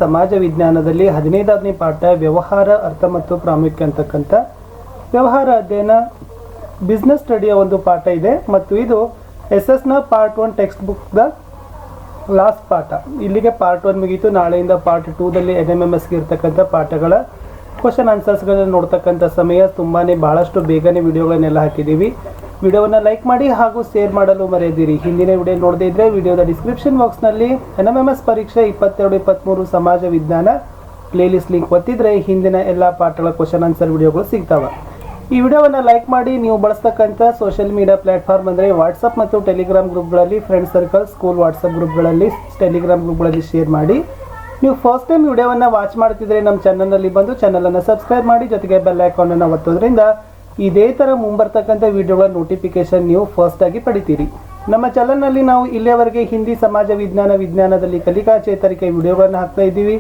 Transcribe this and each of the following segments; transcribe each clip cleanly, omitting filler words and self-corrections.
ಸಮಾಜ ವಿಜ್ಞಾನದಲ್ಲಿ 15ನೇ ಪಾಠ ವ್ಯವಹಾರ ಅರ್ಥ ಮತ್ತು ಪ್ರಾಮುಖ್ಯ ಅಂತಕ್ಕಂಥ ವ್ಯವಹಾರ ಅಧ್ಯಯನ ಬಿಸ್ನೆಸ್ ಸ್ಟಡಿಯ ಒಂದು ಪಾಠ ಇದೆ ಮತ್ತು ಇದು SS ನ ಪಾರ್ಟ್ 1 ಟೆಕ್ಸ್ಟ್ ಬುಕ್ದ ಲಾಸ್ಟ್ ಪಾಠ. ಇಲ್ಲಿಗೆ ಪಾರ್ಟ್ 1 ಮುಗೀತು. ನಾಳೆಯಿಂದ ಪಾರ್ಟ್ 2ದಲ್ಲಿ NMMSಗೆ ಇರ್ತಕ್ಕಂಥ ಪಾಠಗಳ ಕ್ವಶನ್ ಆನ್ಸರ್ಸ್ಗಳನ್ನು ನೋಡ್ತಕ್ಕಂಥ ಸಮಯ. ಬಹಳಷ್ಟು ಬೇಗನೆ ವಿಡಿಯೋಗಳನ್ನೆಲ್ಲ ಹಾಕಿದ್ದೀವಿ. ವಿಡಿಯೋವನ್ನು ಲೈಕ್ ಮಾಡಿ ಹಾಗೂ ಶೇರ್ ಮಾಡಲು ಮರೆಯದಿರಿ. ಹಿಂದಿನ ವಿಡಿಯೋ ನೋಡದೇ ಇದ್ದರೆ ವಿಡಿಯೋದ ಡಿಸ್ಕ್ರಿಪ್ಷನ್ ಬಾಕ್ಸ್ನಲ್ಲಿ NMMS ಪರೀಕ್ಷೆ 22-23 ಸಮಾಜ ವಿಜ್ಞಾನ ಪ್ಲೇಲಿಸ್ಟ್ ಲಿಂಕ್ ಒತ್ತಿದ್ರೆ ಹಿಂದಿನ ಎಲ್ಲ ಪಾಠಗಳ ಕ್ವಶನ್ ಆನ್ಸರ್ ವಿಡಿಯೋಗಳು ಸಿಗ್ತವೆ. ಈ ವಿಡಿಯೋವನ್ನು ಲೈಕ್ ಮಾಡಿ. ನೀವು ಬಳಸ್ತಕ್ಕಂಥ ಸೋಷಿಯಲ್ ಮೀಡಿಯಾ ಪ್ಲಾಟ್ಫಾರ್ಮ್ ಅಂದರೆ ವಾಟ್ಸಪ್ ಮತ್ತು ಟೆಲಿಗ್ರಾಮ್ ಗ್ರೂಪ್ಗಳಲ್ಲಿ, ಫ್ರೆಂಡ್ ಸರ್ಕಲ್, ಸ್ಕೂಲ್ ವಾಟ್ಸಪ್ ಗ್ರೂಪ್ಗಳಲ್ಲಿ, ಟೆಲಿಗ್ರಾಮ್ ಗ್ರೂಪ್ಗಳಲ್ಲಿ ಶೇರ್ ಮಾಡಿ. ನೀವು ಫಸ್ಟ್ ಟೈಮ್ ವಿಡಿಯೋವನ್ನು ವಾಚ್ ಮಾಡ್ತಿದ್ರೆ ನಮ್ಮ ಚಾನಲ್ನಲ್ಲಿ ಬಂದು ಚಾನಲನ್ನು ಸಬ್ಸ್ಕ್ರೈಬ್ ಮಾಡಿ, ಜೊತೆಗೆ ಬೆಲ್ ಐಕಾನನ್ನು ಒತ್ತೋದ್ರಿಂದ ಇದೇ ಥರ ಮುಂಬರ್ತಕ್ಕಂಥ ವಿಡಿಯೋಗಳ ನೋಟಿಫಿಕೇಶನ್ ನೀವು ಫಸ್ಟ್ ಆಗಿ ಪಡಿತೀರಿ. ನಮ್ಮ ಚಾನಲ್ನಲ್ಲಿ ನಾವು ಇಲ್ಲಿಯವರೆಗೆ ಹಿಂದಿ, ಸಮಾಜ ವಿಜ್ಞಾನ, ವಿಜ್ಞಾನದಲ್ಲಿ ಕಲಿಕಾ ಚೇತರಿಕೆ ವಿಡಿಯೋಗಳನ್ನು ಹಾಕ್ತಾ ಇದ್ದೀವಿ.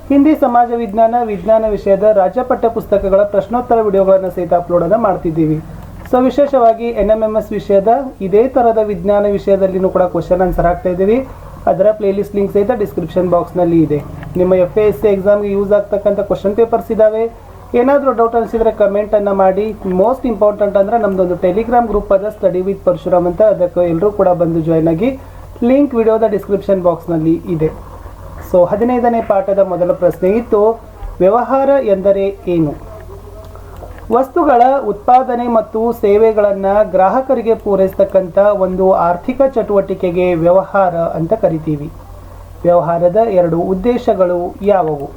ಹಿಂದಿ, ಸಮಾಜ ವಿಜ್ಞಾನ, ವಿಜ್ಞಾನ ವಿಷಯದ ರಾಜ್ಯ ಪಠ್ಯ ಪುಸ್ತಕಗಳ ಪ್ರಶ್ನೋತ್ತರ ವಿಡಿಯೋಗಳನ್ನು ಸಹಿತ ಅಪ್ಲೋಡನ್ನು ಮಾಡ್ತಿದ್ದೀವಿ. ಸೊ ವಿಶೇಷವಾಗಿ NMMS ವಿಷಯದ ಇದೇ ಥರದ ವಿಜ್ಞಾನ ವಿಷಯದಲ್ಲಿನೂ ಕೂಡ ಕ್ವಶನ್ ಆನ್ಸರ್ ಹಾಕ್ತಾ ಇದ್ದೀವಿ. ಅದರ ಪ್ಲೇಲಿಸ್ಟ್ ಲಿಂಕ್ ಸಹಿತ ಡಿಸ್ಕ್ರಿಪ್ಷನ್ ಬಾಕ್ಸ್ನಲ್ಲಿ ಇದೆ. ನಿಮ್ಮ FASC ಎಕ್ಸಾಮ್ಗೆ ಯೂಸ್ ಆಗ್ತಕ್ಕಂಥ ಕ್ವಶನ್ ಪೇಪರ್ಸ್ ಇದ್ದಾವೆ. ಏನಾದರೂ ಡೌಟ್ ಅನಿಸಿದರೆ ಕಮೆಂಟನ್ನು ಮಾಡಿ. ಮೋಸ್ಟ್ ಇಂಪಾರ್ಟೆಂಟ್ ಅಂದರೆ ನಮ್ಮದೊಂದು ಟೆಲಿಗ್ರಾಮ್ ಗ್ರೂಪ್ ಅದ ಸ್ಟಡಿ ವಿತ್ ಪರಶುರಾಮ್ ಅಂತ, ಅದಕ್ಕೆ ಎಲ್ಲರೂ ಕೂಡ ಬಂದು ಜಾಯ್ನ್ ಆಗಿ. ಲಿಂಕ್ ವಿಡಿಯೋದ ಡಿಸ್ಕ್ರಿಪ್ಷನ್ ಬಾಕ್ಸ್ನಲ್ಲಿ ಇದೆ. ಸೊ 15ನೇ ಪಾಠದ ಮೊದಲ ಪ್ರಶ್ನೆ ಇತ್ತು, ವ್ಯವಹಾರ ಎಂದರೆ ಏನು? ವಸ್ತುಗಳ ಉತ್ಪಾದನೆ ಮತ್ತು ಸೇವೆಗಳನ್ನು ಗ್ರಾಹಕರಿಗೆ ಪೂರೈಸತಕ್ಕಂಥ ಒಂದು ಆರ್ಥಿಕ ಚಟುವಟಿಕೆಗೆ ವ್ಯವಹಾರ ಅಂತ ಕರಿತೀವಿ. ವ್ಯವಹಾರದ 2 ಉದ್ದೇಶಗಳು ಯಾವುವು?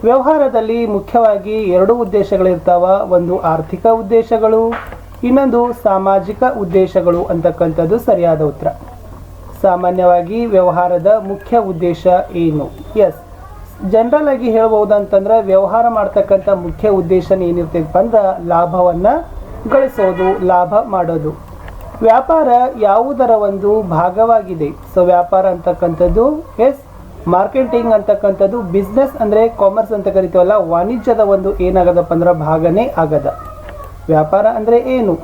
ವ್ಯವಹಾರದಲ್ಲಿ ಮುಖ್ಯವಾಗಿ 2 ಉದ್ದೇಶಗಳಿರ್ತಾವ. ಒಂದು ಆರ್ಥಿಕ ಉದ್ದೇಶಗಳು, ಇನ್ನೊಂದು ಸಾಮಾಜಿಕ ಉದ್ದೇಶಗಳು ಅಂತಕ್ಕಂಥದ್ದು ಸರಿಯಾದ ಉತ್ತರ. ಸಾಮಾನ್ಯವಾಗಿ ವ್ಯವಹಾರದ ಮುಖ್ಯ ಉದ್ದೇಶ ಏನು? ಎಸ್, ಜನರಲ್ ಆಗಿ ಹೇಳ್ಬೋದಂತಂದ್ರೆ ವ್ಯವಹಾರ ಮಾಡ್ತಕ್ಕಂಥ ಮುಖ್ಯ ಉದ್ದೇಶ ಏನಿರ್ತೈತಪ್ಪ ಅಂದ್ರೆ ಲಾಭವನ್ನು ಗಳಿಸೋದು, ಲಾಭ ಮಾಡೋದು. ವ್ಯಾಪಾರ ಯಾವುದರ ಒಂದು ಭಾಗವಾಗಿದೆ? ಸೊ ವ್ಯಾಪಾರ ಅಂತಕ್ಕಂಥದ್ದು ಎಸ್ ಮಾರ್ಕೆಟಿಂಗ್ ಅಂತಕ್ಕಂಥದ್ದು, ಬಿಸ್ನೆಸ್ ಅಂದರೆ ಕಾಮರ್ಸ್ ಅಂತ ಕರಿತೀವಲ್ಲ, ವಾಣಿಜ್ಯದ ಒಂದು ಏನಾಗದಪ್ಪ ಅಂದ್ರೆ ಭಾಗನೇ ಆಗದ. ವ್ಯಾಪಾರ ಅಂದರೆ ಏನು?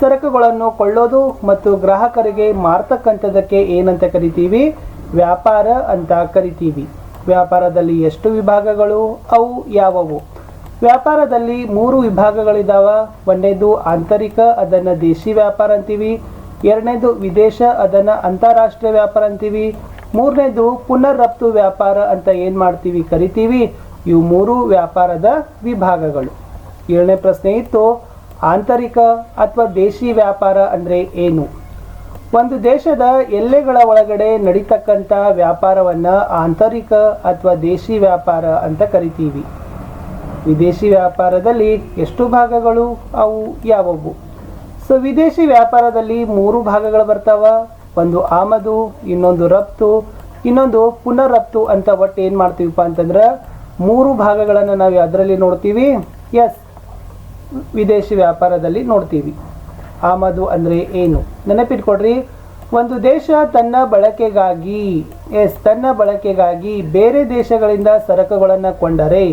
ಸರಕುಗಳನ್ನು ಕೊಳ್ಳೋದು ಮತ್ತು ಗ್ರಾಹಕರಿಗೆ ಮಾರ್ತಕ್ಕಂಥದ್ದಕ್ಕೆ ಏನಂತ ಕರಿತೀವಿ? ವ್ಯಾಪಾರ ಅಂತ ಕರಿತೀವಿ. ವ್ಯಾಪಾರದಲ್ಲಿ ಎಷ್ಟು ವಿಭಾಗಗಳು? ಅವು ಯಾವುವು? ವ್ಯಾಪಾರದಲ್ಲಿ 3 ವಿಭಾಗಗಳಿದ್ದಾವ. ಒಂದನೇದು ಆಂತರಿಕ, ಅದನ್ನು ದೇಶಿ ವ್ಯಾಪಾರ ಅಂತೀವಿ. ಎರಡನೇದು ವಿದೇಶ, ಅದನ್ನು ಅಂತಾರಾಷ್ಟ್ರೀಯ ವ್ಯಾಪಾರ ಅಂತೀವಿ. ಮೂರನೇದು ಪುನರ್ ರಫ್ತು ವ್ಯಾಪಾರ ಅಂತ ಏನು ಮಾಡ್ತೀವಿ ಕರಿತೀವಿ. ಇವು 3 ವ್ಯಾಪಾರದ ವಿಭಾಗಗಳು. 7ನೇ ಪ್ರಶ್ನೆ ಇತ್ತು, ಆಂತರಿಕ ಅಥವಾ ದೇಶಿ ವ್ಯಾಪಾರ ಅಂದರೆ ಏನು? ಒಂದು ದೇಶದ ಎಲ್ಲೆಗಳ ಒಳಗಡೆ ನಡೀತಕ್ಕಂಥ ವ್ಯಾಪಾರವನ್ನು ಆಂತರಿಕ ಅಥವಾ ದೇಶಿ ವ್ಯಾಪಾರ ಅಂತ ಕರಿತೀವಿ. ವಿದೇಶಿ ವ್ಯಾಪಾರದಲ್ಲಿ ಎಷ್ಟು ಭಾಗಗಳು? ಅವು ಯಾವುವು? ಸೊ ವಿದೇಶಿ ವ್ಯಾಪಾರದಲ್ಲಿ 3 ಭಾಗಗಳು ಬರ್ತಾವ. ಒಂದು ಆಮದು, ಇನ್ನೊಂದು ರಫ್ತು, ಇನ್ನೊಂದು ಪುನರ್ ರಫ್ತು ಅಂತ. ಒಟ್ಟು ಏನು ಮಾಡ್ತೀವಪ್ಪ ಅಂತಂದ್ರೆ 3 ಭಾಗಗಳನ್ನು ನಾವು ಅದರಲ್ಲಿ ನೋಡ್ತೀವಿ. ಎಸ್, ವಿದೇಶಿ ವ್ಯಾಪಾರದಲ್ಲಿ ನೋಡ್ತೀವಿ. ಆಮದು ಅಂದರೆ ಏನು? ನೆನಪಿಟ್ಕೊಡ್ರಿ, ಒಂದು ದೇಶ ತನ್ನ ಬಳಕೆಗಾಗಿ ಬೇರೆ ದೇಶಗಳಿಂದ ಸರಕುಗಳನ್ನು ಕೊಂಡರೆ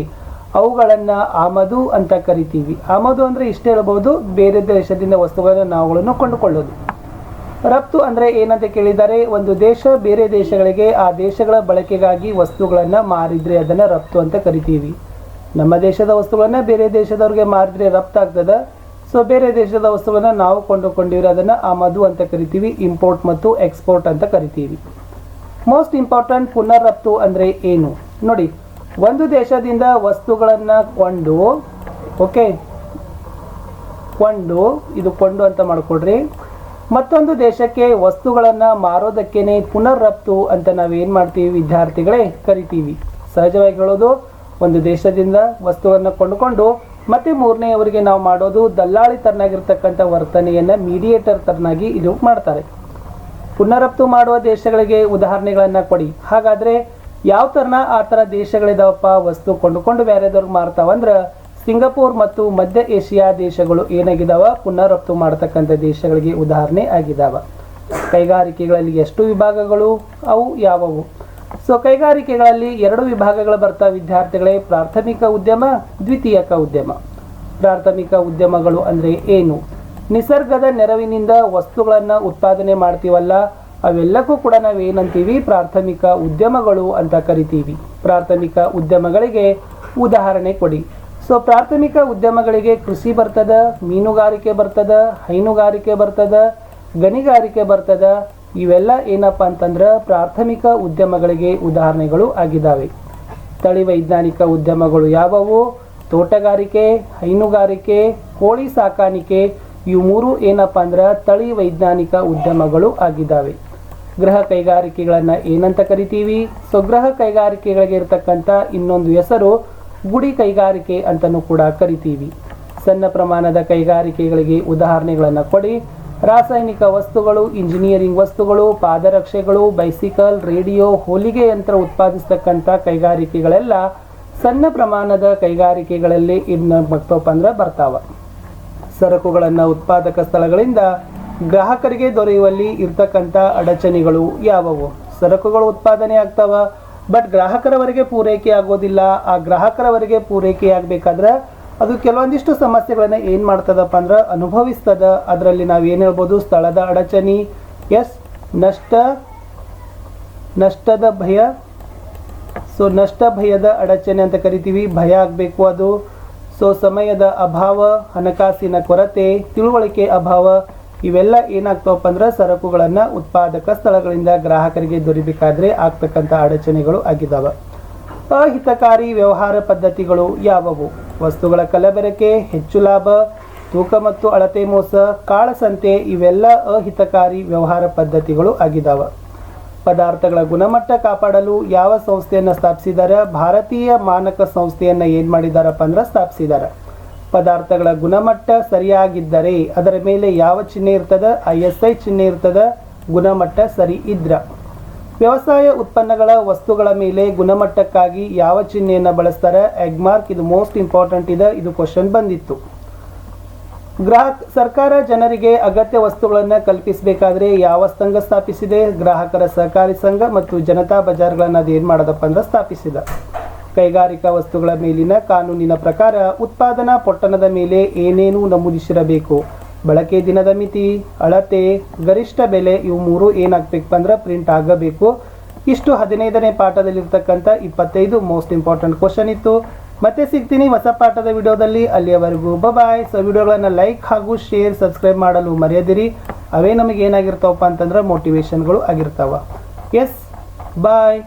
ಅವುಗಳನ್ನು ಆಮದು ಅಂತ ಕರಿತೀವಿ. ಆಮದು ಅಂದರೆ ಇಷ್ಟೇ ಹೇಳ್ಬೋದು, ಬೇರೆ ದೇಶದಿಂದ ವಸ್ತುಗಳನ್ನು ನಾವುಗಳನ್ನು ಕೊಂಡುಕೊಳ್ಳೋದು. ರಫ್ತು ಅಂದರೆ ಏನಂತ ಕೇಳಿದರೆ, ಒಂದು ದೇಶ ಬೇರೆ ದೇಶಗಳಿಗೆ ಆ ದೇಶಗಳ ಬಳಕೆಗಾಗಿ ವಸ್ತುಗಳನ್ನು ಮಾರಿದರೆ ಅದನ್ನು ರಫ್ತು ಅಂತ ಕರಿತೀವಿ. ನಮ್ಮ ದೇಶದ ವಸ್ತುಗಳನ್ನು ಬೇರೆ ದೇಶದವ್ರಿಗೆ ಮಾರಿದ್ರೆ ರಫ್ತಾಗ್ತದೆ. ಸೊ ಬೇರೆ ದೇಶದ ವಸ್ತುಗಳನ್ನು ನಾವು ಕೊಂಡುಕೊಂಡಿದ್ರೆ ಅದನ್ನು ಆಮದು ಅಂತ ಕರಿತೀವಿ. ಇಂಪೋರ್ಟ್ ಮತ್ತು ಎಕ್ಸ್ಪೋರ್ಟ್ ಅಂತ ಕರಿತೀವಿ. ಮೋಸ್ಟ್ ಇಂಪಾರ್ಟೆಂಟ್, ಪುನರ್ ರಫ್ತು ಅಂದರೆ ಏನು? ನೋಡಿ, ಒಂದು ದೇಶದಿಂದ ವಸ್ತುಗಳನ್ನು ಕೊಂಡು ಇದು ಕೊಂಡು ಅಂತ ಮಾಡಿಕೊಡ್ರಿ, ಮತ್ತೊಂದು ದೇಶಕ್ಕೆ ವಸ್ತುಗಳನ್ನು ಮಾರೋದಕ್ಕೇನೆ ಪುನರ್ ರಫ್ತು ಅಂತ ನಾವೇನು ಮಾಡ್ತೀವಿ ವಿದ್ಯಾರ್ಥಿಗಳೇ ಕರಿತೀವಿ. ಸಹಜವಾಗಿ ಹೇಳೋದು, ಒಂದು ದೇಶದಿಂದ ವಸ್ತುವನ್ನು ಕೊಂಡುಕೊಂಡು ಮತ್ತೆ 3ನೇಯವರಿಗೆ ನಾವು ಮಾಡೋದು ದಲ್ಲಾಳಿ ತರನಾಗಿರ್ತಕ್ಕಂಥ ವರ್ತನೆಯನ್ನು ಮೀಡಿಯೇಟರ್ ತರನಾಗಿ ಇದು ಮಾಡ್ತಾರೆ. ಪುನರಫ್ತು ಮಾಡುವ ದೇಶಗಳಿಗೆ ಉದಾಹರಣೆಗಳನ್ನು ಕೊಡಿ. ಹಾಗಾದರೆ ಯಾವ ಥರನ ಆ ಥರ ದೇಶಗಳಿದಾವಪ್ಪ ವಸ್ತು ಕೊಂಡುಕೊಂಡು ಬೇರೆದವ್ರಿಗೆ ಮಾರ್ತಾವಂದ್ರೆ ಸಿಂಗಪೂರ್ ಮತ್ತು ಮಧ್ಯ ಏಷ್ಯಾ ದೇಶಗಳು ಏನಾಗಿದ್ದಾವ ಪುನರಫ್ತು ಮಾಡ್ತಕ್ಕಂಥ ದೇಶಗಳಿಗೆ ಉದಾಹರಣೆ ಆಗಿದ್ದಾವ. ಕೈಗಾರಿಕೆಗಳಲ್ಲಿ ಎಷ್ಟು ವಿಭಾಗಗಳು? ಅವು ಯಾವುವು? ಸೊ ಕೈಗಾರಿಕೆಗಳಲ್ಲಿ 2 ವಿಭಾಗಗಳು ಬರ್ತಾವೆ ವಿದ್ಯಾರ್ಥಿಗಳೇ, ಪ್ರಾಥಮಿಕ ಉದ್ಯಮ, ದ್ವಿತೀಯಕ ಉದ್ಯಮ. ಪ್ರಾಥಮಿಕ ಉದ್ಯಮಗಳು ಅಂದರೆ ಏನು? ನಿಸರ್ಗದ ನೆರವಿನಿಂದ ವಸ್ತುಗಳನ್ನು ಉತ್ಪಾದನೆ ಮಾಡ್ತೀವಲ್ಲ, ಅವೆಲ್ಲಕ್ಕೂ ಕೂಡ ನಾವೇನಂತೀವಿ, ಪ್ರಾಥಮಿಕ ಉದ್ಯಮಗಳು ಅಂತ ಕರಿತೀವಿ. ಪ್ರಾಥಮಿಕ ಉದ್ಯಮಗಳಿಗೆ ಉದಾಹರಣೆ ಕೊಡಿ. ಸೊ ಪ್ರಾಥಮಿಕ ಉದ್ಯಮಗಳಿಗೆ ಕೃಷಿ ಬರ್ತದ, ಮೀನುಗಾರಿಕೆ ಬರ್ತದ, ಹೈನುಗಾರಿಕೆ ಬರ್ತದ, ಗಣಿಗಾರಿಕೆ ಬರ್ತದ. ಇವೆಲ್ಲ ಏನಪ್ಪ ಅಂತಂದ್ರೆ ಪ್ರಾಥಮಿಕ ಉದ್ಯಮಗಳಿಗೆ ಉದಾಹರಣೆಗಳು ಆಗಿದ್ದಾವೆ. ತಳಿ ವೈಜ್ಞಾನಿಕ ಉದ್ಯಮಗಳು ಯಾವುವು? ತೋಟಗಾರಿಕೆ, ಹೈನುಗಾರಿಕೆ, ಕೋಳಿ ಸಾಕಾಣಿಕೆ. ಇವು ಮೂರು ಏನಪ್ಪ ಅಂದ್ರೆ ತಳಿ ವೈಜ್ಞಾನಿಕ ಉದ್ಯಮಗಳು ಆಗಿದ್ದಾವೆ. ಗೃಹ ಕೈಗಾರಿಕೆಗಳನ್ನು ಏನಂತ ಕರಿತೀವಿ? ಸೊ ಗೃಹ ಕೈಗಾರಿಕೆಗಳಿಗೆ ಇರತಕ್ಕಂಥ ಇನ್ನೊಂದು ಹೆಸರು ಗುಡಿ ಕೈಗಾರಿಕೆ ಅಂತಲೂ ಕೂಡ ಕರಿತೀವಿ. ಸಣ್ಣ ಪ್ರಮಾಣದ ಕೈಗಾರಿಕೆಗಳಿಗೆ ಉದಾಹರಣೆಗಳನ್ನು ಕೊಡಿ. ರಾಸಾಯನಿಕ ವಸ್ತುಗಳು, ಇಂಜಿನಿಯರಿಂಗ್ ವಸ್ತುಗಳು, ಪಾದರಕ್ಷೆಗಳು, ಬೈಸಿಕಲ್, ರೇಡಿಯೋ, ಹೊಲಿಗೆ ಯಂತ್ರ ಉತ್ಪಾದಿಸ್ತಕ್ಕಂಥ ಕೈಗಾರಿಕೆಗಳೆಲ್ಲ ಸಣ್ಣ ಪ್ರಮಾಣದ ಕೈಗಾರಿಕೆಗಳಲ್ಲಿ ಇನ್ನು ಮತ್ತಪ್ಪ ಅಂದ್ರೆ ಬರ್ತಾವ. ಸರಕುಗಳನ್ನು ಉತ್ಪಾದಕ ಸ್ಥಳಗಳಿಂದ ಗ್ರಾಹಕರಿಗೆ ದೊರೆಯುವಲ್ಲಿ ಇರ್ತಕ್ಕಂಥ ಅಡಚಣೆಗಳು ಯಾವುವು? ಸರಕುಗಳು ಉತ್ಪಾದನೆ ಆಗ್ತಾವ, ಬಟ್ ಗ್ರಾಹಕರವರೆಗೆ ಪೂರೈಕೆ ಆಗೋದಿಲ್ಲ. ಆ ಗ್ರಾಹಕರವರೆಗೆ ಪೂರೈಕೆ ಆಗಬೇಕಾದ್ರೆ ಅದು ಕೆಲವೊಂದಿಷ್ಟು ಸಮಸ್ಯೆಗಳನ್ನು ಏನು ಮಾಡ್ತದಪ್ಪ ಅಂದ್ರೆ ಅನುಭವಿಸ್ತದ. ಅದರಲ್ಲಿ ನಾವು ಏನು ಹೇಳ್ಬೋದು? ಸ್ಥಳದ ಅಡಚಣೆ, ನಷ್ಟದ ಭಯ. ಸೊ ನಷ್ಟ ಭಯದ ಅಡಚಣೆ ಅಂತ ಕರಿತೀವಿ. ಭಯ ಆಗಬೇಕು ಅದು. ಸೊ ಸಮಯದ ಅಭಾವ, ಹಣಕಾಸಿನ ಕೊರತೆ, ತಿಳುವಳಿಕೆ ಅಭಾವ. ಇವೆಲ್ಲ ಏನಾಗ್ತಾವಪ್ಪ ಅಂದ್ರೆ ಸರಕುಗಳನ್ನು ಉತ್ಪಾದಕ ಸ್ಥಳಗಳಿಂದ ಗ್ರಾಹಕರಿಗೆ ದೊರಿಬೇಕಾದ್ರೆ ಆಗ್ತಕ್ಕಂಥ ಅಡಚಣೆಗಳು ಆಗಿದ್ದಾವೆ. ಅಹಿತಕಾರಿ ವ್ಯವಹಾರ ಪದ್ಧತಿಗಳು ಯಾವುವು? ವಸ್ತುಗಳ ಕಲಬೆರಕೆ, ಹೆಚ್ಚು ಲಾಭ, ತೂಕ ಮತ್ತು ಅಳತೆ ಮೋಸ, ಕಾಳಸಂತೆ. ಇವೆಲ್ಲ ಅಹಿತಕಾರಿ ವ್ಯವಹಾರ ಪದ್ಧತಿಗಳು ಆಗಿದ್ದಾವೆ. ಪದಾರ್ಥಗಳ ಗುಣಮಟ್ಟ ಕಾಪಾಡಲು ಯಾವ ಸಂಸ್ಥೆಯನ್ನು ಸ್ಥಾಪಿಸಿದ್ದಾರೆ? ಭಾರತೀಯ ಮಾನಕ ಸಂಸ್ಥೆಯನ್ನು ಏನು ಮಾಡಿದಾರಪ್ಪ ಅಂದ್ರೆ ಸ್ಥಾಪಿಸಿದ್ದಾರೆ. ಪದಾರ್ಥಗಳ ಗುಣಮಟ್ಟ ಸರಿಯಾಗಿದ್ದರೆ ಅದರ ಮೇಲೆ ಯಾವ ಚಿಹ್ನೆ ಇರ್ತದ? ISI ಚಿಹ್ನೆ ಇರ್ತದ. ಗುಣಮಟ್ಟ ಸರಿ ಇದ್ರ. ವ್ಯವಸಾಯ ಉತ್ಪನ್ನಗಳ ವಸ್ತುಗಳ ಮೇಲೆ ಗುಣಮಟ್ಟಕ್ಕಾಗಿ ಯಾವ ಚಿಹ್ನೆಯನ್ನು ಬಳಸ್ತಾರೆ? ಎಗ್ಮಾರ್ಕ್. ಇದು ಮೋಸ್ಟ್ ಇಂಪಾರ್ಟೆಂಟ್ ಇದೆ, ಇದು ಕ್ವಶನ್ ಬಂದಿತ್ತು. ಸರ್ಕಾರ ಜನರಿಗೆ ಅಗತ್ಯ ವಸ್ತುಗಳನ್ನು ಕಲ್ಪಿಸಬೇಕಾದ್ರೆ ಯಾವ ಸಂಘ ಸ್ಥಾಪಿಸಿದೆ? ಗ್ರಾಹಕರ ಸಹಕಾರಿ ಸಂಘ ಮತ್ತು ಜನತಾ ಬಜಾರ್ಗಳನ್ನು ಅದು ಏನು ಮಾಡೋದಪ್ಪ ಅಂದ್ರೆ ಸ್ಥಾಪಿಸಿದ. ಕೈಗಾರಿಕಾ ವಸ್ತುಗಳ ಮೇಲಿನ ಕಾನೂನಿನ ಪ್ರಕಾರ ಉತ್ಪಾದನಾ ಪೊಟ್ಟಣದ ಮೇಲೆ ಏನೇನು ನಮೂದಿಸಿರಬೇಕು? ಬಳಕೆ ದಿನದ ಮಿತಿ, ಅಳತೆ, ಗರಿಷ್ಠ ಬೆಲೆ. ಇವು ಮೂರು ಏನಾಗಬೇಕಪ್ಪ ಅಂದ್ರೆ ಪ್ರಿಂಟ್ ಆಗಬೇಕು. ಇಷ್ಟು 15ನೇ ಪಾಠದಲ್ಲಿರ್ತಕ್ಕಂಥ 25 ಮೋಸ್ಟ್ ಇಂಪಾರ್ಟೆಂಟ್ ಕ್ವಶನ್ ಇತ್ತು. ಮತ್ತೆ ಸಿಗ್ತೀನಿ ಹೊಸ ಪಾಠದ ವಿಡಿಯೋದಲ್ಲಿ. ಅಲ್ಲಿಯವರೆಗೂ ಬಾಯ್. ಸೊ ವಿಡಿಯೋಗಳನ್ನು ಲೈಕ್ ಹಾಗೂ ಶೇರ್, ಸಬ್ಸ್ಕ್ರೈಬ್ ಮಾಡಲು ಮರೆಯದಿರಿ. ಅವೇ ನಮಗೆ ಏನಾಗಿರ್ತಾವಪ್ಪ ಅಂತಂದ್ರೆ ಮೋಟಿವೇಶನ್ಗಳು ಆಗಿರ್ತಾವ. ಎಸ್, ಬಾಯ್.